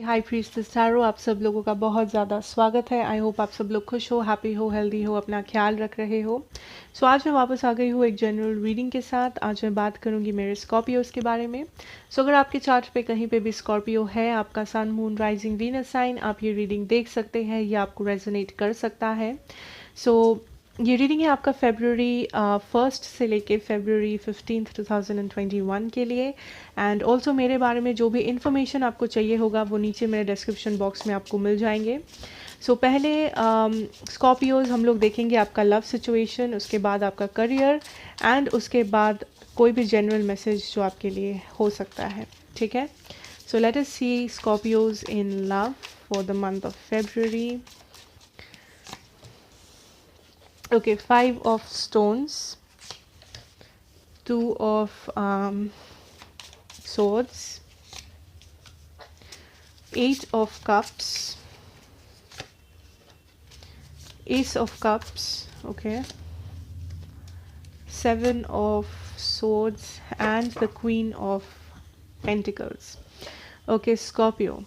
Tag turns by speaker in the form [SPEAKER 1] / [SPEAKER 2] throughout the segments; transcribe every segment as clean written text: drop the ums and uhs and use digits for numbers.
[SPEAKER 1] High priestess tarot, आप सब लोगों का बहुत ज़्यादा स्वागत है। आई होप आप सब लोग खुश हो, हैप्पी हो, हेल्दी हो, अपना ख्याल रख रहे हो। सो आज मैं वापस आ गई हूँ एक जनरल रीडिंग के साथ। आज मैं बात करूँगी मेरे स्कॉर्पियोज के बारे में। सो अगर आपके चार्ट पे कहीं पे भी स्कॉर्पियो है, आपका सन, मून, राइजिंग, वीनस साइन, आप ये रीडिंग देख सकते हैं। ये आपको रेजोनेट कर सकता है। सो ये रीडिंग है आपका फेब्रुअरी 1 से लेके फेब्रुअरी 15 2021 के लिए। एंड ऑल्सो मेरे बारे में जो भी इन्फॉर्मेशन आपको चाहिए होगा वो नीचे मेरे डिस्क्रिप्शन बॉक्स में आपको मिल जाएंगे। सो पहले स्कॉर्पियोज हम लोग देखेंगे आपका लव सिचुएशन, उसके बाद आपका करियर, एंड उसके बाद कोई भी जनरल मैसेज जो आपके लिए हो सकता है। ठीक है, so let us see Scorpios in love for the month of February. Okay, 5 of stones, 2 of swords, 8 of cups, ace of cups, okay, 7 of swords, and the queen of pentacles. Okay, Scorpio,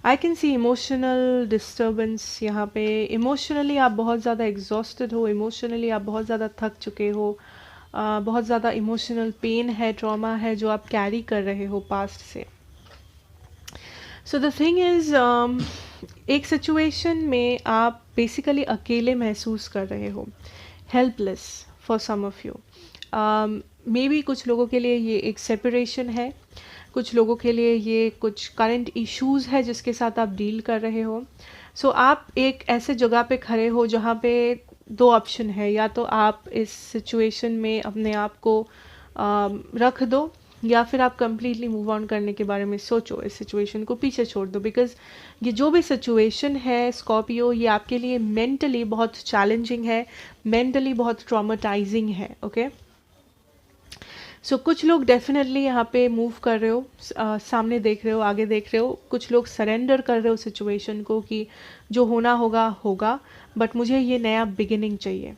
[SPEAKER 1] I can see emotional disturbance यहाँ पे। Emotionally आप बहुत ज़्यादा exhausted हो, emotionally आप बहुत ज़्यादा थक चुके हो, बहुत ज़्यादा इमोशनल पेन है, ट्रॉमा है जो आप कैरी कर रहे हो पास्ट से। सो द थिंग इज़, एक सिचुएशन में आप बेसिकली अकेले महसूस कर रहे हो, helpless for some of you. Maybe कुछ लोगों के लिए ये एक सेपरेशन है, कुछ लोगों के लिए ये कुछ करंट इश्यूज़ है जिसके साथ आप डील कर रहे हो। सो आप एक ऐसे जगह पे खड़े हो जहाँ पे 2 ऑप्शन है, या तो आप इस सिचुएशन में अपने आप को रख दो, या फिर आप कम्प्लीटली मूव ऑन करने के बारे में सोचो, इस सिचुएशन को पीछे छोड़ दो। बिकॉज ये जो भी सिचुएशन है स्कॉर्पियो, ये आपके लिए मेंटली बहुत चैलेंजिंग है, मेंटली बहुत ट्रॉमेटाइजिंग है। ओके, सो कुछ लोग डेफिनेटली यहाँ पे मूव कर रहे हो, सामने देख रहे हो, आगे देख रहे हो। कुछ लोग सरेंडर कर रहे हो सिचुएशन को कि जो होना होगा होगा, बट मुझे ये नया बिगिनिंग चाहिए।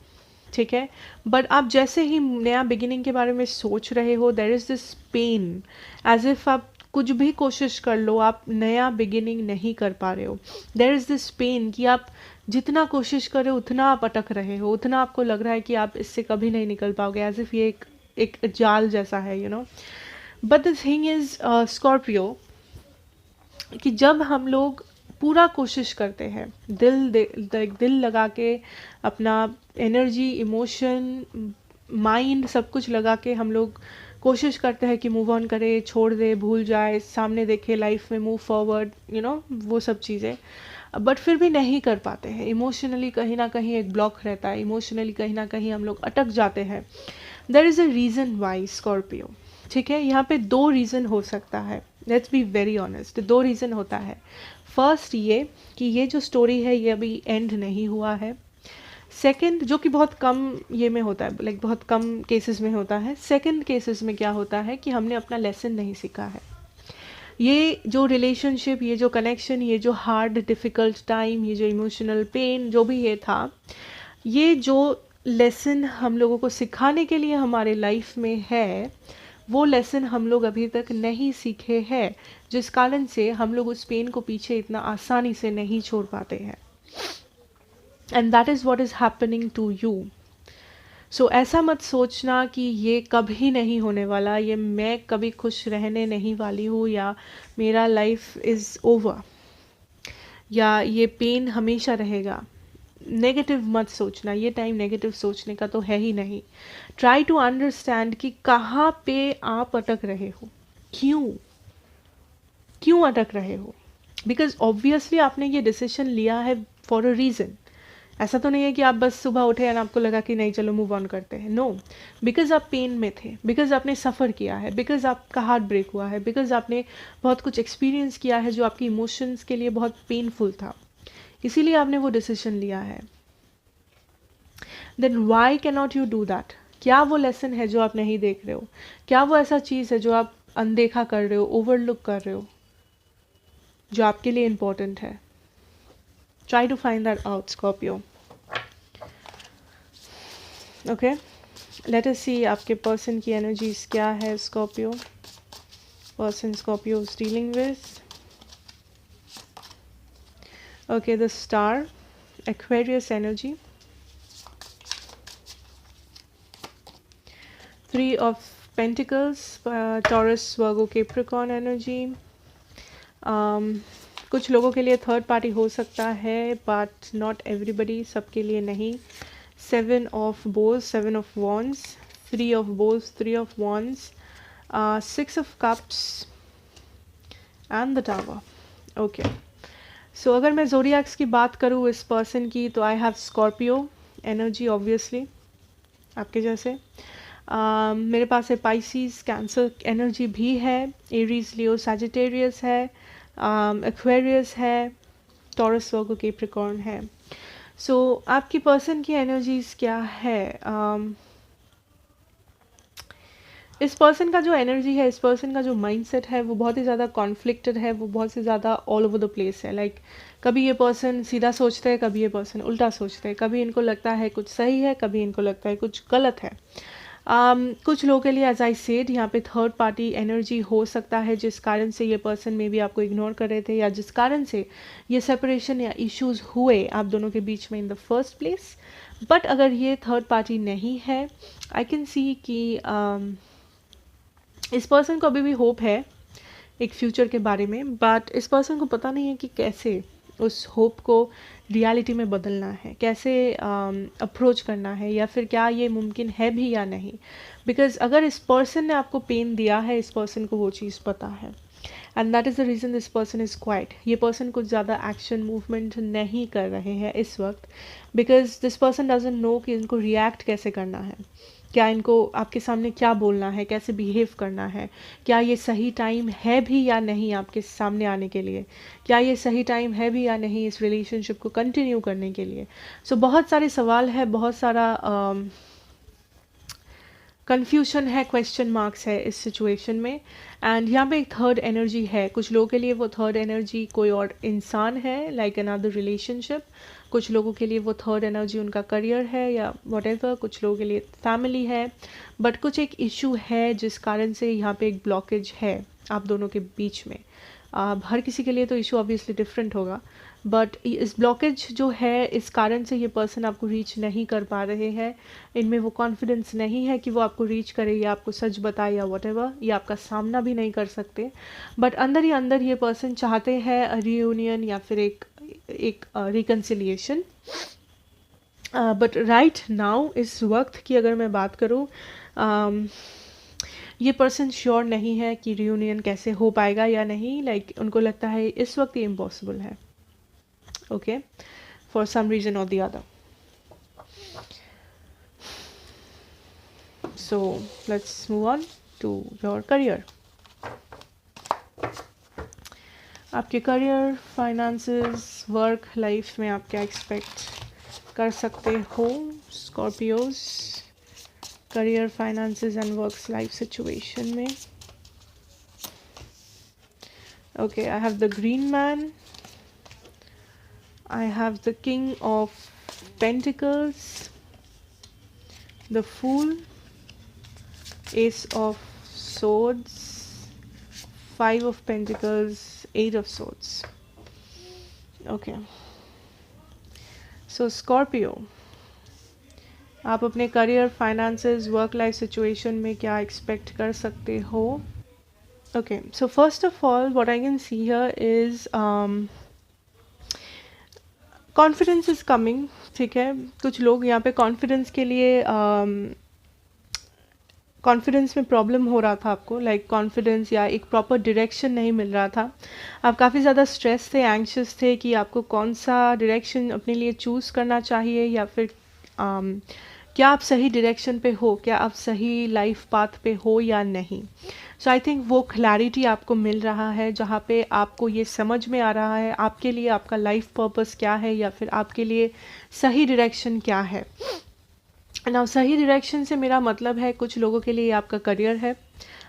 [SPEAKER 1] ठीक है, बट आप जैसे ही नया बिगिनिंग के बारे में सोच रहे हो, there is this pain, as if आप कुछ भी कोशिश कर लो, आप नया बिगिनिंग नहीं कर पा रहे हो। देयर इज़ दिस पेन कि आप जितना कोशिश कर रहे हो उतना आप अटक रहे हो, उतना आपको लग रहा है कि आप इससे कभी नहीं निकल पाओगे, एज इफ ये एक जाल जैसा है, you know. But the thing is Scorpio, कि जब हम लोग पूरा कोशिश करते हैं, दिल लगा के, अपना एनर्जी, इमोशन, माइंड, सब कुछ लगा के हम लोग कोशिश करते हैं कि मूव ऑन करे, छोड़ दे, भूल जाए, सामने देखे, लाइफ में मूव फॉरवर्ड, यू नो, वो सब चीज़ें। बट फिर भी नहीं कर पाते हैं। इमोशनली कहीं ना कहीं एक ब्लॉक रहता है, इमोशनली कहीं ना कहीं हम लोग अटक जाते हैं। There is a reason Y Scorpio. ठीक है, यहाँ पे 2 रीज़न हो सकता है। Let's be very honest, 2 reason होता है। फर्स्ट ये कि ये जो स्टोरी है ये अभी एंड नहीं हुआ है। सेकंड, जो कि बहुत कम ये में होता है, लाइक बहुत कम केसेस में होता है। सेकंड केसेस में क्या होता है कि हमने अपना लेसन नहीं सीखा है। ये जो रिलेशनशिप, ये जो कनेक्शन, ये जो हार्ड डिफ़िकल्ट टाइम, ये जो इमोशनल पेन, जो भी ये था, ये जो लेसन हम लोगों को सिखाने के लिए हमारे लाइफ में है, वो लेसन हम लोग अभी तक नहीं सीखे हैं, जिस कारण से हम लोग उस पेन को पीछे इतना आसानी से नहीं छोड़ पाते हैं। And that is what is happening to you. So ऐसा मत सोचना कि ये कभी नहीं होने वाला, ये मैं कभी खुश रहने नहीं वाली हूँ, या मेरा लाइफ इज़ ओवर, या ये पेन हमेशा रहेगा। नेगेटिव मत सोचना, ये टाइम नेगेटिव सोचने का तो है ही नहीं। ट्राई टू अंडरस्टैंड कि कहाँ पे आप अटक रहे हो, क्यों क्यों अटक रहे हो। बिकॉज ऑब्वियसली आपने ये डिसीजन लिया है फॉर अ रीज़न। ऐसा तो नहीं है कि आप बस सुबह उठे और आपको लगा कि नहीं चलो मूव ऑन करते हैं। नो, बिकॉज आप पेन में थे, बिकॉज आपने सफ़र किया है, बिकॉज आपका हार्ट ब्रेक हुआ है, बिकॉज आपने बहुत कुछ एक्सपीरियंस किया है जो आपकी इमोशंस के लिए बहुत पेनफुल था, इसीलिए आपने वो डिसीजन लिया है। Then why can not you do that? क्या वो लेसन है जो आप नहीं देख रहे हो? क्या वो ऐसा चीज़ है जो आप अनदेखा कर रहे हो, ओवरलुक कर रहे हो, जो आपके लिए इम्पोर्टेंट है? Try to find that out, Scorpio. Okay, let us see आपके पर्सन की एनर्जीज क्या है, Scorpio. person Scorpio is dealing with. Okay, the Star, Aquarius energy. Three of Pentacles, Taurus, Virgo, Capricorn energy. कुछ लोगों के लिए third party हो सकता है, बट नॉट एवरीबडी, सबके लिए नहीं. 7 of Bows, 7 of Wands, 3 of Bows, 3 of Wands, 6 of Cups and the Tower. Okay. सो अगर मैं ज़ोडिएक्स की बात करूँ इस पर्सन की, तो I have Scorpio energy, obviously आपके जैसे. मेरे पास है पाइसिस, कैंसर एनर्जी भी है, एरीज, लियो, सैजिटेरियस है, एक्वेरियस है, टॉरस, वर्गो, कैप्रिकॉर्न है. सो आपकी पर्सन की एनर्जीज क्या है? इस पर्सन का जो एनर्जी है, इस पर्सन का जो माइंडसेट है, वो बहुत ही ज़्यादा कॉन्फ्लिक्टेड है, वो बहुत ही ज़्यादा ऑल ओवर द प्लेस है. लाइक कभी ये पर्सन सीधा सोचते हैं, कभी ये पर्सन उल्टा सोचते हैं, कभी इनको लगता है कुछ सही है, कभी इनको लगता है कुछ गलत है. कुछ लोगों के लिए एज आई सेड यहाँ पे थर्ड पार्टी एनर्जी हो सकता है, जिस कारण से ये पर्सन मे बी आपको इग्नोर कर रहे थे, या जिस कारण से ये सेपरेशन या इश्यूज हुए आप दोनों के बीच में in the first place. But अगर ये थर्ड पार्टी नहीं है, आई कैन सी कि इस पर्सन को अभी भी होप है एक फ्यूचर के बारे में, बट इस पर्सन को पता नहीं है कि कैसे उस होप को रियलिटी में बदलना है, कैसे अप्रोच करना है, या फिर क्या ये मुमकिन है भी या नहीं. बिकॉज अगर इस पर्सन ने आपको पेन दिया है, इस पर्सन को वो चीज़ पता है, and that is the reason this person is quite. ये पर्सन कुछ ज़्यादा एक्शन मूवमेंट नहीं कर रहे हैं इस वक्त, because this person doesn't know कि इनको रिएक्ट कैसे करना है, क्या इनको आपके सामने क्या बोलना है, कैसे बिहेव करना है, क्या ये सही टाइम है भी या नहीं आपके सामने आने के लिए, क्या ये सही टाइम है भी या नहीं इस रिलेशनशिप को कंटिन्यू करने के लिए. सो बहुत सारे सवाल है, बहुत सारा कन्फ्यूजन है, क्वेश्चन मार्क्स है इस सिचुएशन में. एंड यहाँ पे एक थर्ड एनर्जी है. कुछ लोगों के लिए वो थर्ड एनर्जी कोई और इंसान है, लाइक अनदर रिलेशनशिप. कुछ लोगों के लिए वो थर्ड एनर्जी उनका करियर है या व्हाटएवर. कुछ लोगों के लिए फैमिली है. बट कुछ एक इशू है जिस कारण से यहाँ पे एक ब्लॉकेज है आप दोनों के बीच में. हर किसी के लिए तो इशू ऑब्वियसली डिफरेंट होगा, बट इस ब्लॉकेज जो है, इस कारण से ये पर्सन आपको रीच नहीं कर पा रहे हैं. इनमें वो कॉन्फिडेंस नहीं है कि वो आपको रीच करे या आपको सच बताए या व्हाटएवर, या आपका सामना भी नहीं कर सकते. बट अंदर ही अंदर ये पर्सन चाहते हैं रियूनियन या फिर एक रिकन्सिलिएशन. बट राइट नाउ इस वक्त की अगर मैं बात करूँ, ये पर्सन श्योर नहीं है कि रियूनियन कैसे हो पाएगा या नहीं. लाइक उनको लगता है इस वक्त ये इम्पॉसिबल है, okay, for some reason or the other. So let's move on to your career. आपके करियर, फाइनेंसेस, वर्क लाइफ में आप क्या एक्सपेक्ट कर सकते हो Scorpios, career, finances and work life situation में. Okay, I have the green man, I have the King of Pentacles, the Fool, Ace of Swords, 5 of Pentacles, 8 of Swords. Okay. So Scorpio, आप अपने career, finances, work life situation में क्या expect कर सकते हो? Okay, so first of all, what I can see here is confidence is coming. ठीक है, कुछ लोग यहाँ पे कॉन्फिडेंस के लिए कॉन्फिडेंस में प्रॉब्लम हो रहा था आपको, लाइक कॉन्फिडेंस या एक प्रॉपर डायरेक्शन नहीं मिल रहा था. आप काफ़ी ज़्यादा स्ट्रेस थे, एंग्शियस थे कि आपको कौन सा डायरेक्शन अपने लिए चूज़ करना चाहिए, या फिर क्या आप सही डायरेक्शन पे हो, क्या आप सही लाइफ पाथ पे हो या नहीं. सो आई थिंक वो क्लैरिटी आपको मिल रहा है, जहाँ पे आपको ये समझ में आ रहा है आपके लिए आपका लाइफ पर्पस क्या है, या फिर आपके लिए सही डायरेक्शन क्या है. नाउ सही डायरेक्शन से मेरा मतलब है कुछ लोगों के लिए आपका करियर है.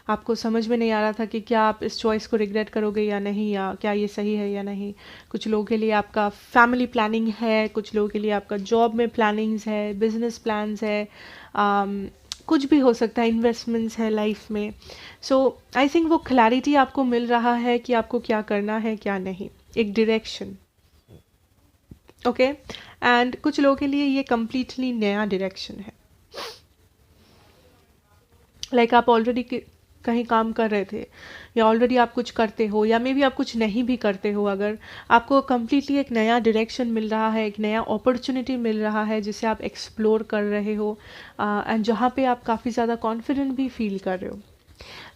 [SPEAKER 1] आपको समझ में नहीं आ रहा था कि क्या आप इस चॉइस को रिग्रेट करोगे या नहीं, या क्या ये सही है या नहीं. कुछ लोगों के लिए आपका फैमिली प्लानिंग है, कुछ लोगों के लिए आपका जॉब में प्लानिंग्स है, बिजनेस प्लान्स है, कुछ भी हो सकता है, इन्वेस्टमेंट्स है लाइफ में। सो आई थिंक वो क्लैरिटी आपको मिल रहा है कि आपको क्या करना है क्या नहीं, एक डायरेक्शन। ओके, एंड कुछ लोगों के लिए ये कम्प्लीटली नया डायरेक्शन है। लाइक आप ऑलरेडी कहीं काम कर रहे थे, या ऑलरेडी आप कुछ करते हो, या मे बी आप कुछ नहीं भी करते हो, अगर आपको कम्प्लीटली एक नया डायरेक्शन मिल रहा है, एक नया अपॉर्चुनिटी मिल रहा है जिसे आप एक्सप्लोर कर रहे हो, एंड जहाँ पे आप काफ़ी ज़्यादा कॉन्फिडेंट भी फील कर रहे हो।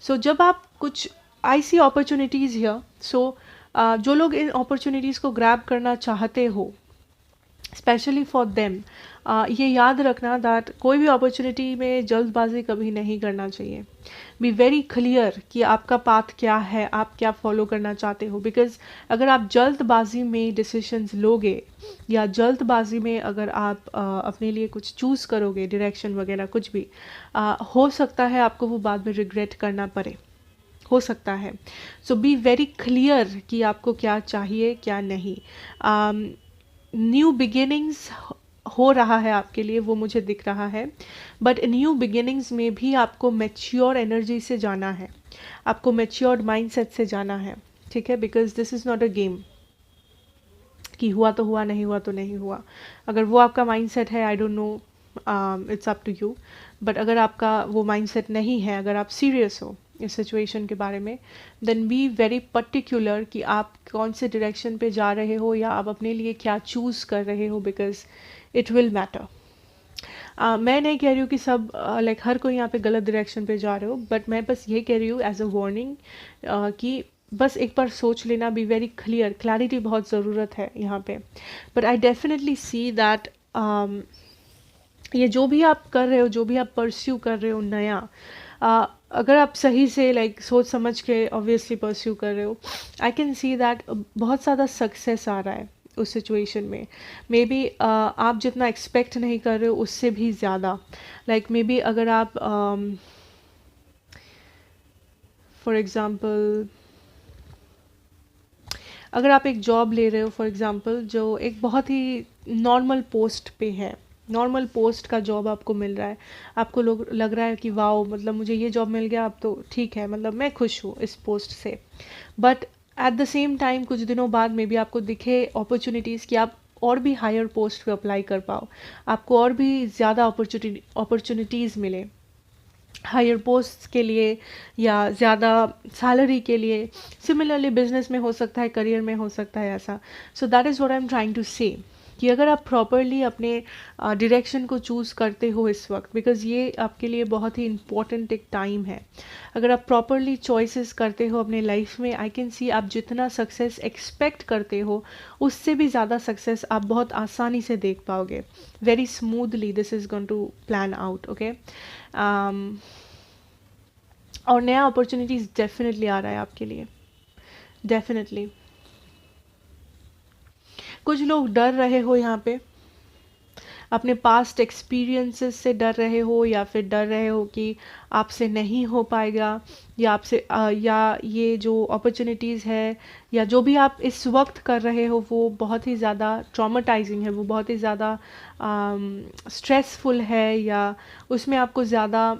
[SPEAKER 1] सो जब आप कुछ, आई सी अपॉर्चुनिटीज़ हियर, सो जो लोग इन अपॉर्चुनिटीज़ को ग्रैब करना चाहते हो, स्पेशली फॉर देम, ये याद रखना दैट कोई भी अपॉर्चुनिटी में जल्दबाजी कभी नहीं करना चाहिए। बी वेरी क्लियर कि आपका पाथ क्या है, आप क्या फॉलो करना चाहते हो। बिकॉज अगर आप जल्दबाजी में डिसीशंस लोगे, या जल्दबाजी में अगर आप अपने लिए कुछ चूज़ करोगे, डायरेक्शन वगैरह कुछ भी, हो सकता है आपको वो बाद में रिग्रेट करना पड़े, हो सकता है। सो बी वेरी क्लियर कि आपको क्या चाहिए क्या नहीं। न्यू बिगिनिंग्स हो रहा है आपके लिए, वो मुझे दिख रहा है, बट न्यू बिगिनिंग्स में भी आपको मैच्योर एनर्जी से जाना है, आपको मैच्योर्ड माइंडसेट से जाना है, ठीक है। Because this is not a game कि हुआ तो हुआ, नहीं हुआ तो नहीं हुआ। अगर वो आपका माइंडसेट है, I don't know, it's up to you, but अगर आपका वो माइंडसेट नहीं है, अगर आप सीरियस हो इस सिचुएशन के बारे में, देन बी वेरी पर्टिकुलर कि आप कौन से डायरेक्शन पे जा रहे हो, या आप अपने लिए क्या चूज़ कर रहे हो, बिकॉज इट विल मैटर। मैं नहीं कह रही हूँ कि सब लाइक हर कोई यहाँ पे गलत डायरेक्शन पे जा रहे हो, बट मैं बस ये कह रही हूँ एज अ वार्निंग कि बस एक बार सोच लेना, बी वेरी क्लियर, क्लैरिटी बहुत ज़रूरत है यहाँ पे। But I definitely see that ये जो भी आप कर रहे हो, जो भी आप परस्यू कर रहे हो नया, अगर आप सही से लाइक सोच समझ के ऑब्वियसली परस्यू कर रहे हो, आई कैन सी दैट बहुत ज़्यादा सक्सेस आ रहा है उस सिचुएशन में। मे बी आप जितना एक्सपेक्ट नहीं कर रहे हो उससे भी ज़्यादा। लाइक मे बी अगर आप फॉर एग्ज़ाम्पल, अगर आप एक जॉब ले रहे हो फॉर एग्ज़ाम्पल, जो एक बहुत ही नॉर्मल पोस्ट पे है, नॉर्मल पोस्ट का जॉब आपको मिल रहा है, आपको लोग लग रहा है कि वाओ, मतलब मुझे ये जॉब मिल गया, अब तो ठीक है, मतलब मैं खुश हूँ इस पोस्ट से। But at the same time कुछ दिनों बाद मे बी आपको दिखे अपॉर्चुनिटीज़ कि आप और भी हायर पोस्ट पे अप्लाई कर पाओ, आपको और भी ज़्यादा अपॉर्चुनिटीज़ मिले हायर पोस्ट के लिए, या ज़्यादा सैलरी के लिए। सिमिलरली बिजनेस में हो सकता है, करियर में हो सकता है ऐसा। So that is what I am trying to say, कि अगर आप प्रॉपरली अपने डायरेक्शन को चूज़ करते हो इस वक्त, बिकॉज़ ये आपके लिए बहुत ही इम्पॉर्टेंट एक टाइम है, अगर आप प्रॉपरली चॉइसेस करते हो अपने लाइफ में, आई कैन सी आप जितना सक्सेस एक्सपेक्ट करते हो उससे भी ज़्यादा सक्सेस आप बहुत आसानी से देख पाओगे। Very smoothly this is going to plan out, okay. और नया अपॉर्चुनिटीज़ डेफिनेटली आ रहा है आपके लिए, डेफिनेटली। कुछ लोग डर रहे हो यहाँ पे, अपने पास्ट एक्सपीरियंसेस से डर रहे हो, या फिर डर रहे हो कि आपसे नहीं हो पाएगा, या आपसे या ये जो अपॉर्चुनिटीज़ है, या जो भी आप इस वक्त कर रहे हो वो बहुत ही ज़्यादा ट्रॉमेटाइजिंग है, वो बहुत ही ज़्यादा स्ट्रेसफुल है, या उसमें आपको ज़्यादा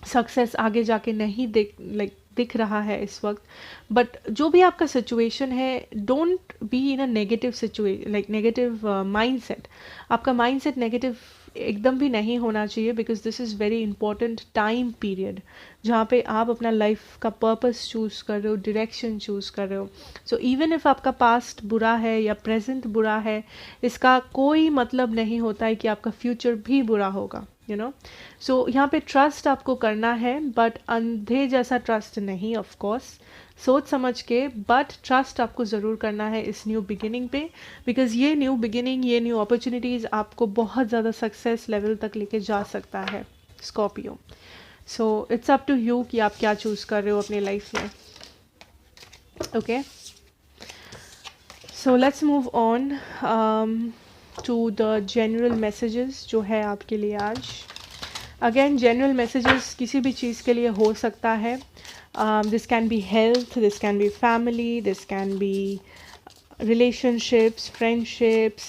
[SPEAKER 1] सक्सेस आगे जाके नहीं दिख रहा है इस वक्त। बट जो भी आपका सिचुएशन है, don't be in a negative situation, like negative mindset. आपका माइंडसेट नेगेटिव एकदम भी नहीं होना चाहिए, because this is very important time period जहाँ पे आप अपना लाइफ का पर्पस चूज़ कर रहे हो, डायरेक्शन चूज़ कर रहे हो। सो इवन इफ़ आपका पास्ट बुरा है या प्रेजेंट बुरा है, इसका कोई मतलब नहीं होता है कि आपका फ्यूचर भी बुरा होगा, यू नो। सो यहाँ पे ट्रस्ट आपको करना है, बट अंधे जैसा ट्रस्ट नहीं, ऑफ कोर्स सोच समझ के, बट ट्रस्ट आपको ज़रूर करना है इस न्यू बिगिनिंग पे, बिकॉज ये न्यू बिगिनिंग, ये न्यू अपॉर्चुनिटीज़ आपको बहुत ज़्यादा सक्सेस लेवल तक लेके जा सकता है Scorpio. So it's up to you कि आप क्या चूज़ कर रहे हो अपनी लाइफ में, okay. So let's move on to the general messages जो है आपके लिए आज। अगेन जनरल मैसेजेस किसी भी चीज़ के लिए हो सकता है। This can be health, this can be family, this can be relationships, friendships,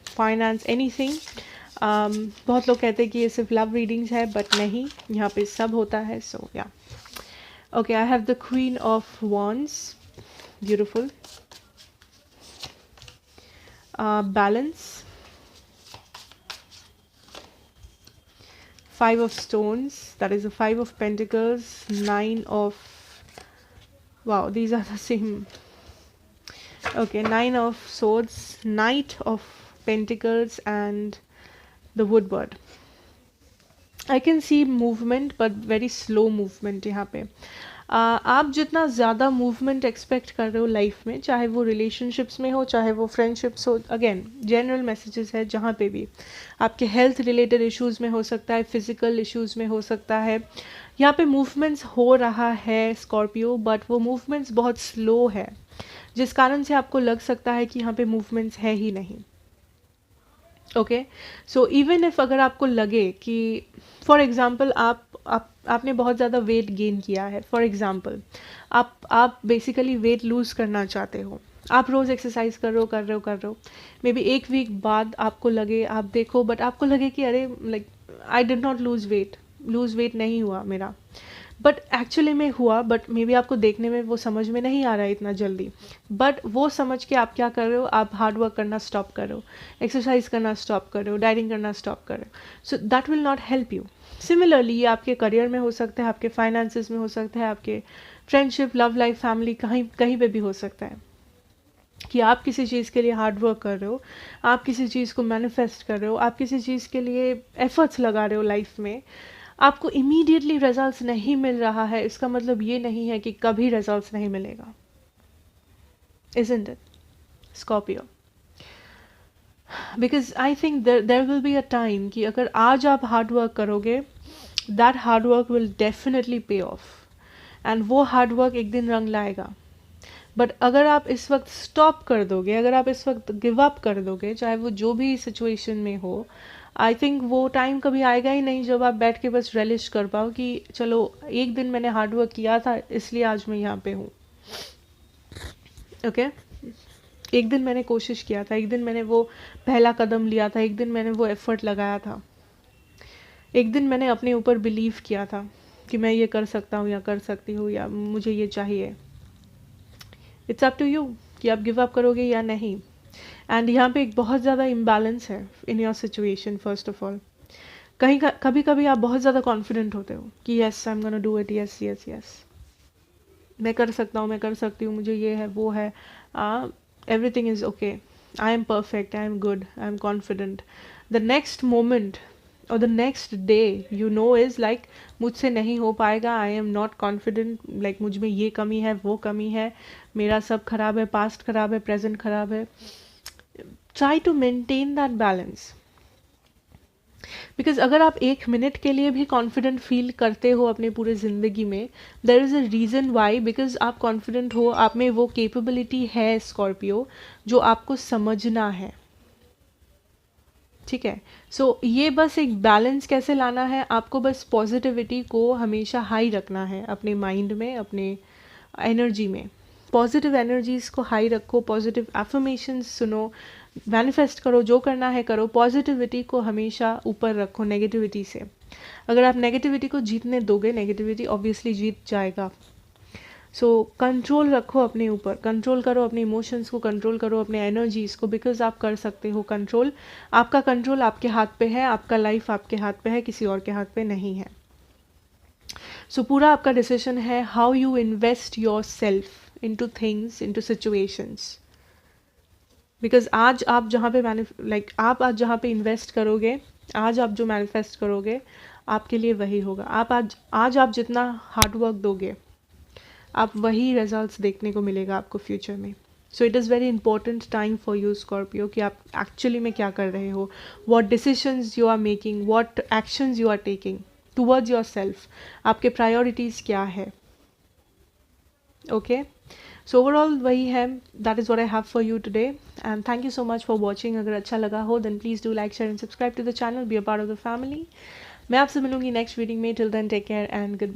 [SPEAKER 1] finance, anything. बहुत लोग कहते हैं कि ये सिर्फ लव रीडिंग्स है, बट नहीं, यहाँ पे सब होता है. सो या okay, I have the queen of wands, beautiful. Balance, Five of Stones, that is the Five of Pentacles, Nine of, wow, these are the same. Okay, Nine of Swords, Knight of Pentacles, and the Woodward. I can see movement, but very slow movement यहाँ पे. आप जितना ज़्यादा movement expect कर रहे हो life में, चाहे वो रिलेशनशिप्स में हो, चाहे वो फ्रेंडशिप्स हो, अगेन जनरल मैसेजेस है, जहाँ पे भी आपके हेल्थ रिलेटेड इश्यूज़ में हो सकता है, फिजिकल इश्यूज़ में हो सकता है, यहाँ पे मूवमेंट्स हो रहा है स्कॉर्पियो, बट वो मूवमेंट्स बहुत स्लो है, जिस कारण से आपको लग सकता है कि यहाँ पे मूवमेंट्स है ही नहीं. ओके, सो इवन इफ अगर आपको लगे कि फॉर एग्जाम्पल आपने बहुत ज़्यादा वेट गेन किया है, फॉर एग्जाम्पल आप बेसिकली वेट लूज़ करना चाहते हो, आप रोज़ एक्सरसाइज कर रहे हो, मे बी एक वीक बाद आपको लगे, आप देखो, बट आपको लगे कि अरे like I did not lose weight नहीं हुआ मेरा, बट एक्चुअली में हुआ, बट मे बी आपको देखने में वो समझ में नहीं आ रहा है इतना जल्दी, बट वो समझ के आप क्या कर रहे हो, आप हार्ड वर्क करना स्टॉप कर रहे हो, एक्सरसाइज करना स्टॉप कर रहे हो, डाइटिंग करना स्टॉप कर रहे हो. So that will not help you. Similarly ये आपके करियर में हो सकता है, आपके फाइनेंसेस में हो सकता है, आपके फ्रेंडशिप, लव लाइफ, फैमिली, कहीं पे भी हो सकता है कि आप किसी चीज़ के लिए हार्ड वर्क कर रहे हो, आप किसी चीज़ को मैनिफेस्ट कर रहे हो, आप किसी चीज़ के लिए एफर्ट्स लगा रहे हो लाइफ में, आपको इमीडिएटली रिजल्ट्स नहीं मिल रहा है, इसका मतलब ये नहीं है कि कभी रिजल्ट्स नहीं मिलेगा. Isn't it, Scorpio? Because I think there will be a time कि अगर आज आप हार्ड वर्क करोगे, that hard work will definitely pay off, and वो हार्ड वर्क एक दिन रंग लाएगा. बट अगर आप इस वक्त स्टॉप कर दोगे, अगर आप इस वक्त गिव अप कर दोगे, चाहे वो जो भी सिचुएशन में हो, आई थिंक वो टाइम कभी आएगा ही नहीं जब आप बैठ के बस रेलिश कर पाओ कि चलो एक दिन मैंने हार्ड वर्क किया था इसलिए आज मैं यहाँ पे हूँ. ओके, एक दिन मैंने कोशिश किया था, एक दिन मैंने वो पहला कदम लिया था, एक दिन मैंने वो एफर्ट लगाया था, एक दिन मैंने अपने ऊपर बिलीव किया था कि मैं ये कर सकता हूँ या कर सकती हूँ या मुझे ये चाहिए. इट्स अप टू यू कि आप गिव अप करोगे या नहीं. एंड यहाँ पे एक बहुत ज़्यादा इम्बैलेंस है in your situation. First of all, कभी कभी आप बहुत ज़्यादा कॉन्फिडेंट होते हो कि yes I am gonna do it, yes yes yes मैं कर सकता हूँ, मैं कर सकती हूँ, मुझे ये है वो है, everything is okay, I am perfect, I am good, I am confident. The next moment और the next day you know is like मुझसे नहीं हो पाएगा, I am not confident, like मुझ में ये कमी है, वो कमी है, मेरा सब खराब है, पास्ट खराब है, प्रेजेंट खराब है. Try to maintain that balance, because अगर आप एक मिनट के लिए भी कॉन्फिडेंट फील करते हो अपने पूरे ज़िंदगी में, there is a reason why, because आप कॉन्फिडेंट हो, आप में वो कैपेबिलिटी है स्कॉर्पियो जो आपको समझना है. ठीक है, सो ये बस एक बैलेंस कैसे लाना है, आपको बस पॉजिटिविटी को हमेशा हाई रखना है अपने माइंड में, अपने एनर्जी में. पॉजिटिव एनर्जीज़ को हाई रखो, पॉजिटिव एफर्मेशंस सुनो, मैनिफेस्ट करो, जो करना है करो, पॉजिटिविटी को हमेशा ऊपर रखो नेगेटिविटी से. अगर आप नेगेटिविटी को जीतने दोगे, नेगेटिविटी ऑब्वियसली जीत जाएगा. सो कंट्रोल रखो अपने ऊपर, कंट्रोल करो अपने इमोशंस को, कंट्रोल करो अपने एनर्जीज़ को, बिकॉज आप कर सकते हो कंट्रोल. आपका कंट्रोल आपके हाथ पे है, आपका लाइफ आपके हाथ पे है, किसी और के हाथ पे नहीं है. सो पूरा आपका डिसीजन है how you invest your self into things, into situations. Because आज आप जहाँ पे आप आज जहाँ पे इन्वेस्ट करोगे, आज आप जो मैनिफेस्ट करोगे, आपके लिए वही होगा. आप आज आप जितना हार्ड वर्क दोगे, आप वही रिजल्ट्स देखने को मिलेगा आपको फ्यूचर में. So it is very important time for you Scorpio कि आप एक्चुअली में क्या कर रहे हो, what decisions you are making, what actions you are taking towards yourself, आपके प्रायोरिटीज़ क्या है. ओके, सो ओवरऑल वही है, that is what I have for you today, and thank you so much for watching. अगर अच्छा लगा हो then please do like, share and subscribe to the channel, be a part of the family. मैं आपसे मिलूंगी next video में. Till then take care and good bye.